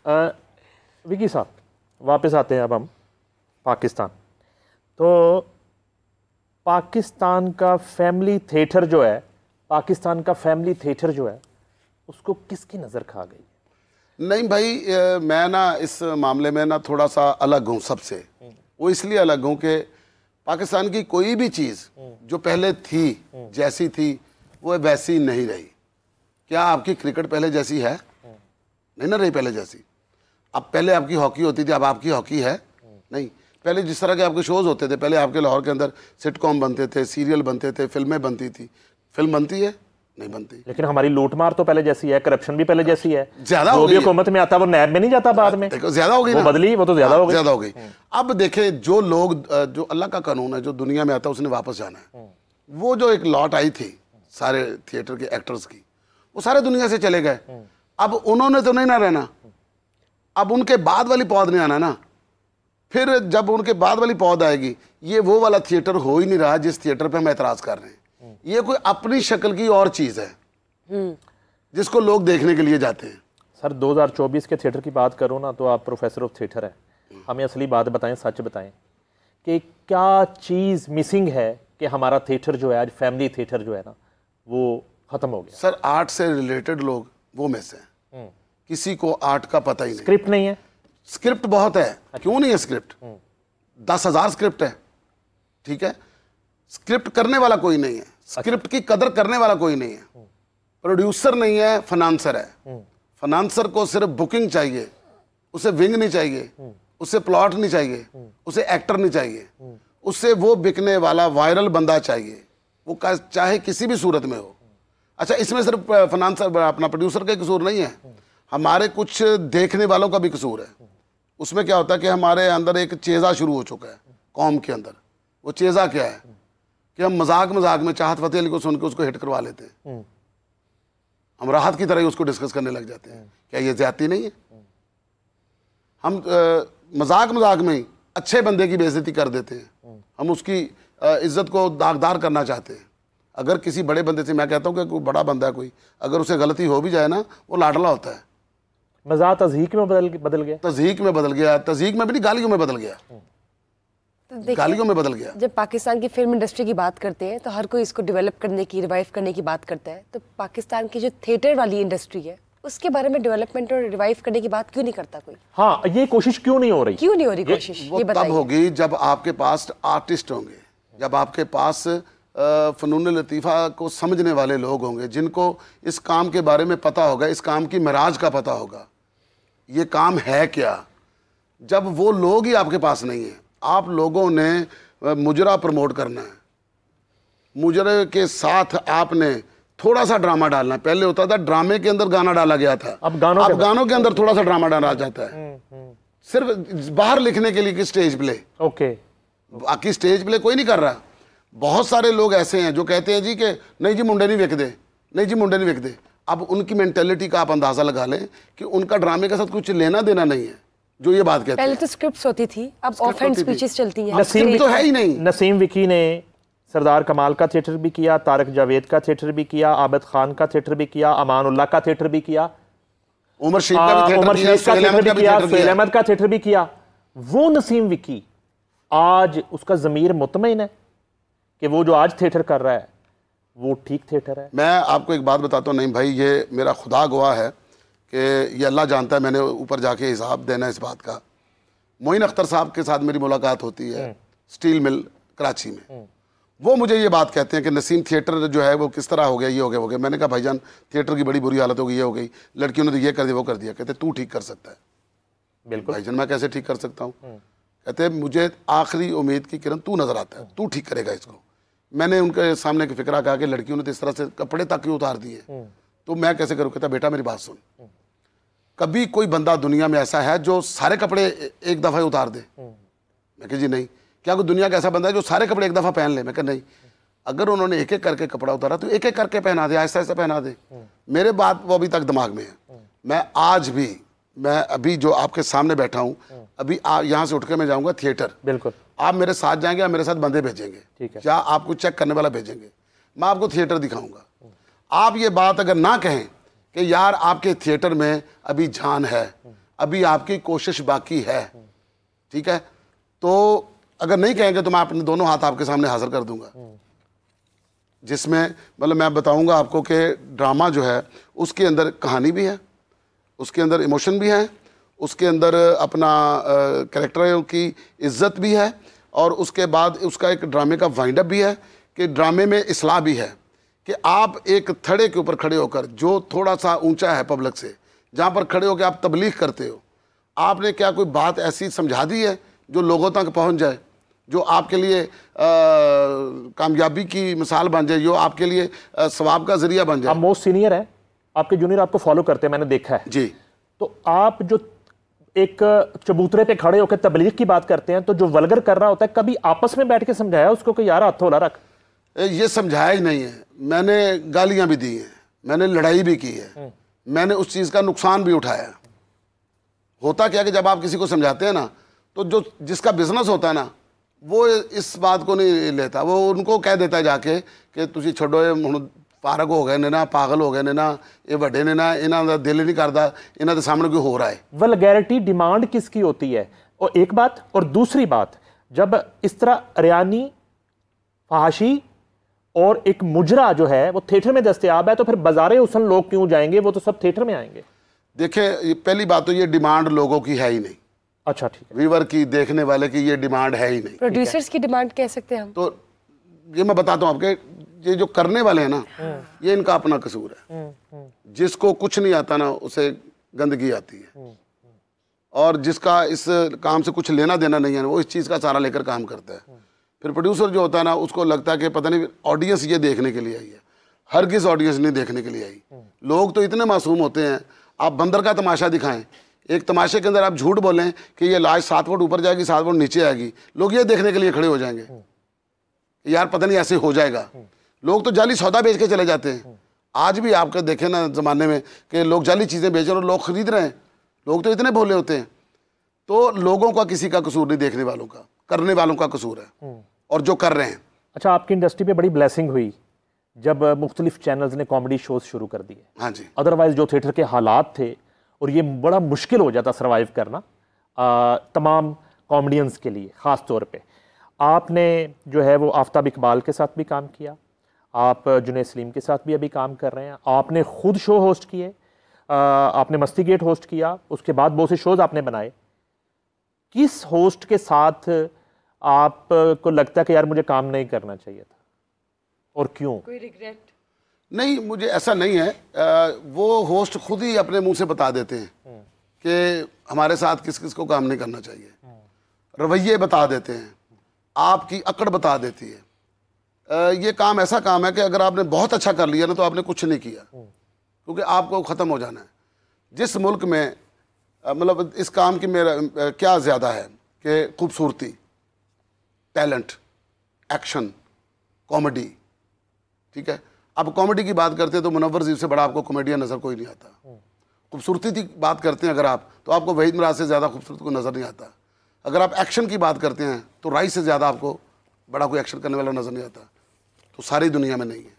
विकी साहब, वापस आते हैं अब हम पाकिस्तान। तो पाकिस्तान का फैमिली थिएटर जो है, पाकिस्तान का फैमिली थिएटर जो है, उसको किसकी नज़र खा गई? नहीं भाई, मैं ना इस मामले में ना थोड़ा सा अलग हूँ सबसे। वो इसलिए अलग हूँ कि पाकिस्तान की कोई भी चीज़ जो पहले थी जैसी थी वो वैसी नहीं रही। क्या आपकी क्रिकेट पहले जैसी है? नहीं ना रही पहले जैसी। अब पहले आपकी हॉकी होती थी, अब आपकी हॉकी है नहीं। पहले जिस तरह के आपके शोज़ होते थे, पहले आपके लाहौर के अंदर सिटकॉम बनते थे, सीरियल बनते थे, फिल्में बनती थी। फिल्म बनती है? नहीं बनती। लेकिन हमारी लूटमार तो पहले जैसी है, करप्शन भी पहले जैसी है। ज्यादा हो गई। हुकूमत में आता वो नैब में नहीं जाता बाद में। देखो ज्यादा हो गई वो ना, बदली, वो तो ज्यादा हो गई। ज्यादा हो गई। अब देखें, जो लोग, जो अल्लाह का कानून है, जो दुनिया में आता है उसने वापस जाना है। वो जो एक लॉट आई थी सारे थिएटर के एक्टर्स की, वो सारे दुनिया से चले गए। अब उन्होंने तो नहीं ना रहना, अब उनके बाद वाली पौध नहीं आना ना। फिर जब उनके बाद वाली पौध आएगी, ये वो वाला थिएटर हो ही नहीं रहा जिस थिएटर पे हम एतराज कर रहे हैं। ये कोई अपनी शक्ल की और चीज है जिसको लोग देखने के लिए जाते हैं। सर 2024 के थिएटर की बात करूं ना, तो आप प्रोफेसर ऑफ थिएटर हैं, हमें असली बात बताएं, सच बताएं कि क्या चीज़ मिसिंग है कि हमारा थिएटर जो है आज, फैमिली थिएटर जो है ना, वो ख़त्म हो गया। सर आर्ट से रिलेटेड लोग वो में से हैं, किसी को आर्ट का पता ही नहीं। स्क्रिप्ट नहीं है? स्क्रिप्ट बहुत है। क्यों नहीं है स्क्रिप्ट? 10,000 स्क्रिप्ट है, ठीक है। स्क्रिप्ट करने वाला कोई नहीं है, स्क्रिप्ट की कदर करने वाला कोई नहीं है। प्रोड्यूसर नहीं है, फाइनेंसर है। फाइनेंसर को सिर्फ बुकिंग चाहिए, उसे विंग नहीं चाहिए, उसे प्लॉट नहीं चाहिए, उसे एक्टर नहीं चाहिए, उसे वो बिकने वाला वायरल बंदा चाहिए, वो चाहे किसी भी सूरत में हो। अच्छा, इसमें सिर्फ फाइनेंसर, अपना प्रोड्यूसर का कसूर नहीं है, हमारे कुछ देखने वालों का भी कसूर है। उसमें क्या होता है कि हमारे अंदर एक चेज़ा शुरू हो चुका है कौम के अंदर। वो चेज़ा क्या है कि हम मजाक मजाक में चाहत फतेह अली को सुन के उसको हिट करवा लेते हैं। हम राहत की तरह ही उसको डिस्कस करने लग जाते हैं। क्या ये ज्यादती नहीं है? हम मजाक मजाक में ही अच्छे बंदे की बेइज्जती कर देते हैं। हम उसकी इज्जत को दागदार करना चाहते हैं। अगर किसी बड़े बंदे से, मैं कहता हूँ कि कोई बड़ा बंदा है कोई, अगर उसे गलती हो भी जाए ना, वो लाडला होता है। मजाक तज़हीक में बदल गया। तज़हीक में बदल गया, तज़हीक में भी नहीं, गालियों में बदल गया। तो गालियों में बदल गया। जब पाकिस्तान की फिल्म इंडस्ट्री की बात करते हैं तो हर कोई इसको डेवलप करने की, रिवाइव करने की बात करता है। तो पाकिस्तान की जो थिएटर वाली इंडस्ट्री है, उसके बारे में डेवलपमेंट और रिवाइव करने की बात क्यों नहीं करता कोई? हाँ, ये कोशिश क्यों नहीं हो रही? क्यों नहीं हो रही कोशिश? वो तब होगी जब आपके पास आर्टिस्ट होंगे, जब आपके पास फ़नून लतीफ़ा को समझने वाले लोग होंगे, जिनको इस काम के बारे में पता होगा, इस काम की मिराज का पता होगा, ये काम है क्या। जब वो लोग ही आपके पास नहीं है, आप लोगों ने मुजरा प्रमोट करना है, मुजरे के साथ आपने थोड़ा सा ड्रामा डालना है। पहले होता था ड्रामे के अंदर गाना डाला गया था, अब गानों के अंदर थोड़ा सा ड्रामा डाला जाता है, सिर्फ बाहर लिखने के लिए कि स्टेज प्ले। ओके, बाकी स्टेज प्ले कोई नहीं कर रहा। बहुत सारे लोग ऐसे हैं जो कहते हैं जी कि नहीं जी मुंडे नहीं विकदे, नहीं जी मुंडे नहीं विकदे। अब उनकी मेंटेलिटी का आप अंदाजा लगा लें कि उनका ड्रामे के साथ कुछ लेना देना नहीं है जो ये बात कहते हैं। पहले तो स्क्रिप्ट्स होती थी, अब ऑफ हैंड स्पीचेस चलती हैं। नसीम तो है ही नहीं। नसीम विकी ने सरदार कमाल का थिएटर भी किया, तारक जावेद का थिएटर भी किया, आबिद खान का थिएटर भी किया, अमानुल्लाह का थिएटर भी किया, उमर शरीफ का थिएटर भी किया, सुहेल अहमद का थिएटर भी किया। वो नसीम विकी आज उसका ज़मीर मुतमईन है कि वो जो आज थिएटर कर रहा है वो ठीक थिएटर है। मैं आपको एक बात बताता हूँ, नहीं भाई, ये मेरा खुदा गवाह है कि ये अल्लाह जानता है, मैंने ऊपर जाके हिसाब देना है इस बात का। मोइन अख्तर साहब के साथ मेरी मुलाकात होती है स्टील मिल कराची में। वो मुझे ये बात कहते हैं कि नसीम थिएटर जो है वो किस तरह हो गया, ये हो गया। मैंने कहा भाईजान थिएटर की बड़ी बुरी हालत हो गई, ये हो गई, लड़कियों ने तो ये कर दिया वो कर दिया। कहते तू ठीक कर सकता है। बिल्कुल भाईजान मैं कैसे ठीक कर सकता हूँ? कहते मुझे आखिरी उम्मीद की किरण तू नजर आता है, तू ठीक करेगा इसको। मैंने उनके सामने की फिक्रा कहा कि लड़कियों ने तो इस तरह से कपड़े तक ही उतार दिए, तो मैं कैसे करूँ? कहता बेटा मेरी बात सुन, कभी कोई बंदा दुनिया में ऐसा है जो सारे कपड़े एक दफ़ा उतार दे? मैं कहा जी नहीं। क्या कोई दुनिया का ऐसा बंदा है जो सारे कपड़े एक दफ़ा पहन ले? मैं कहा नहीं। अगर उन्होंने एक एक करके कपड़ा उतारा तो एक एक करके पहना दे, ऐसा ऐसा पहना दे। मेरे बात वो अभी तक दिमाग में है। मैं आज भी, मैं अभी जो आपके सामने बैठा हूँ, अभी यहाँ से उठ के मैं जाऊँगा थिएटर, बिल्कुल आप मेरे साथ जाएंगे, आप मेरे साथ बंदे भेजेंगे, ठीक है, या आपको चेक करने वाला भेजेंगे, मैं आपको थिएटर दिखाऊंगा। आप ये बात अगर ना कहें कि यार आपके थिएटर में अभी जान है, अभी आपकी कोशिश बाकी है, ठीक है। तो अगर नहीं कहेंगे तो मैं अपने दोनों हाथ आपके सामने हाजिर कर दूंगा, जिसमें मतलब मैं बताऊंगा आपको कि ड्रामा जो है उसके अंदर कहानी भी है, उसके अंदर इमोशन भी है, उसके अंदर अपना कैरेक्टरों की इज्जत भी है, और उसके बाद उसका एक ड्रामे का वाइंड अप भी है कि ड्रामे में इस्लाह भी है कि आप एक थड़े के ऊपर खड़े होकर, जो थोड़ा सा ऊंचा है पब्लिक से, जहाँ पर खड़े होकर आप तबलीग करते हो, आपने क्या कोई बात ऐसी समझा दी है जो लोगों तक पहुँच जाए, जो आपके लिए कामयाबी की मिसाल बन जाए, जो आपके लिए सवाब का जरिया बन जाए। आप मोस्ट सीनियर है, आपके जूनियर आपको फॉलो करते हैं, मैंने देखा है जी। तो आप जो एक चबूतरे पे खड़े होकर तबलीग की बात करते हैं, तो जो वल्गर कर रहा होता है, कभी आपस में बैठ के समझाया उसको कि यार हाथ थोड़ा रख? ये समझाया ही नहीं है। मैंने गालियां भी दी हैं, मैंने लड़ाई भी की है, मैंने उस चीज़ का नुकसान भी उठाया। होता क्या कि जब आप किसी को समझाते हैं ना, तो जो जिसका बिजनेस होता है ना, वो इस बात को नहीं लेता, वो उनको कह देता है जाके कि तुसी छोड़ो, ये हुण पागल हो गए ने ना, पागल हो गए ने ना, ये बड़े ने ना, इन्हां दा दिल नहीं करता, इन्हां दे सामने कोई हो रहा है। वल्गैरिटी डिमांड किसकी होती है? और एक बात, और दूसरी बात, जब इस तरह रियानी, फहाशी और एक मुजरा जो है वो थिएटर में दस्तयाब है, तो फिर बाजारे हुसन लोग क्यों जाएंगे? वो तो सब थिएटर में आएंगे। देखिए, पहली बात तो ये डिमांड लोगों की है ही नहीं। अच्छा, ठीक है। व्यूअर की, देखने वाले की ये डिमांड है ही नहीं। प्रोड्यूसर्स की डिमांड कह सकते हैं हम। तो ये मैं बताता हूँ आपके, ये जो करने वाले हैं ना, ये इनका अपना कसूर है। जिसको कुछ नहीं आता ना, उसे गंदगी आती है, और जिसका इस काम से कुछ लेना देना नहीं है, वो इस चीज़ का सहारा लेकर काम करता है। फिर प्रोड्यूसर जो होता है ना, उसको लगता है कि पता नहीं ऑडियंस ये देखने के लिए आई है। हरगिज़ ऑडियंस नहीं देखने के लिए आई। लोग तो इतने मासूम होते हैं, आप बंदर का तमाशा दिखाएं, एक तमाशे के अंदर आप झूठ बोलें कि ये लाश 7 फुट ऊपर जाएगी, 7 फुट नीचे आएगी, लोग ये देखने के लिए खड़े हो जाएंगे यार पता नहीं ऐसे हो जाएगा। लोग तो जाली सौदा बेच के चले जाते हैं। आज भी आपके देखे ना ज़माने में कि लोग जाली चीज़ें बेच रहे हैं और लोग खरीद रहे हैं। लोग तो इतने भोले होते हैं। तो लोगों का किसी का कसूर नहीं, देखने वालों का, करने वालों का कसूर है, और जो कर रहे हैं। अच्छा, आपकी इंडस्ट्री पे बड़ी ब्लेसिंग हुई जब मुख्तलिफ चैनल्स ने कॉमेडी शोज शुरू कर दिए। हाँ जी। अदरवाइज जो थिएटर के हालात थे, और ये बड़ा मुश्किल हो जाता सर्वाइव करना तमाम कॉमेडियंस के लिए ख़ास तौर पे। आपने जो है वो आफ्ताब इकबाल के साथ भी काम किया, आप जुनैद सलीम के साथ भी अभी काम कर रहे हैं, आपने खुद शो होस्ट किए, आपने मस्ती गेट होस्ट किया, उसके बाद बहुत से शोज़ आपने बनाए। किस होस्ट के साथ आपको लगता है कि यार मुझे काम नहीं करना चाहिए था, और क्यों? कोई रिग्रेट? नहीं, मुझे ऐसा नहीं है। वो होस्ट खुद ही अपने मुंह से बता देते हैं कि हमारे साथ किस किस को काम नहीं करना चाहिए। रवैये बता देते हैं, आपकी अकड़ बता देती है। ये काम ऐसा काम है कि अगर आपने बहुत अच्छा कर लिया ना, तो आपने कुछ नहीं किया, क्योंकि आपको ख़त्म हो जाना है। जिस मुल्क में मतलब इस काम की मेरा क्या ज़्यादा है कि खूबसूरती, टैलेंट, एक्शन, कॉमेडी, ठीक है। आप कॉमेडी की बात करते हैं तो मुनव्वर अजीज से बड़ा आपको कॉमेडियन नज़र कोई नहीं आता। खूबसूरती की बात करते हैं अगर आप, तो आपको वहीद मिराज से ज़्यादा खूबसूरत कोई नज़र नहीं आता। अगर आप एक्शन की बात करते हैं तो राइस से ज़्यादा आपको बड़ा कोई एक्शन करने वाला नज़र नहीं आता। तो सारी दुनिया में नहीं है।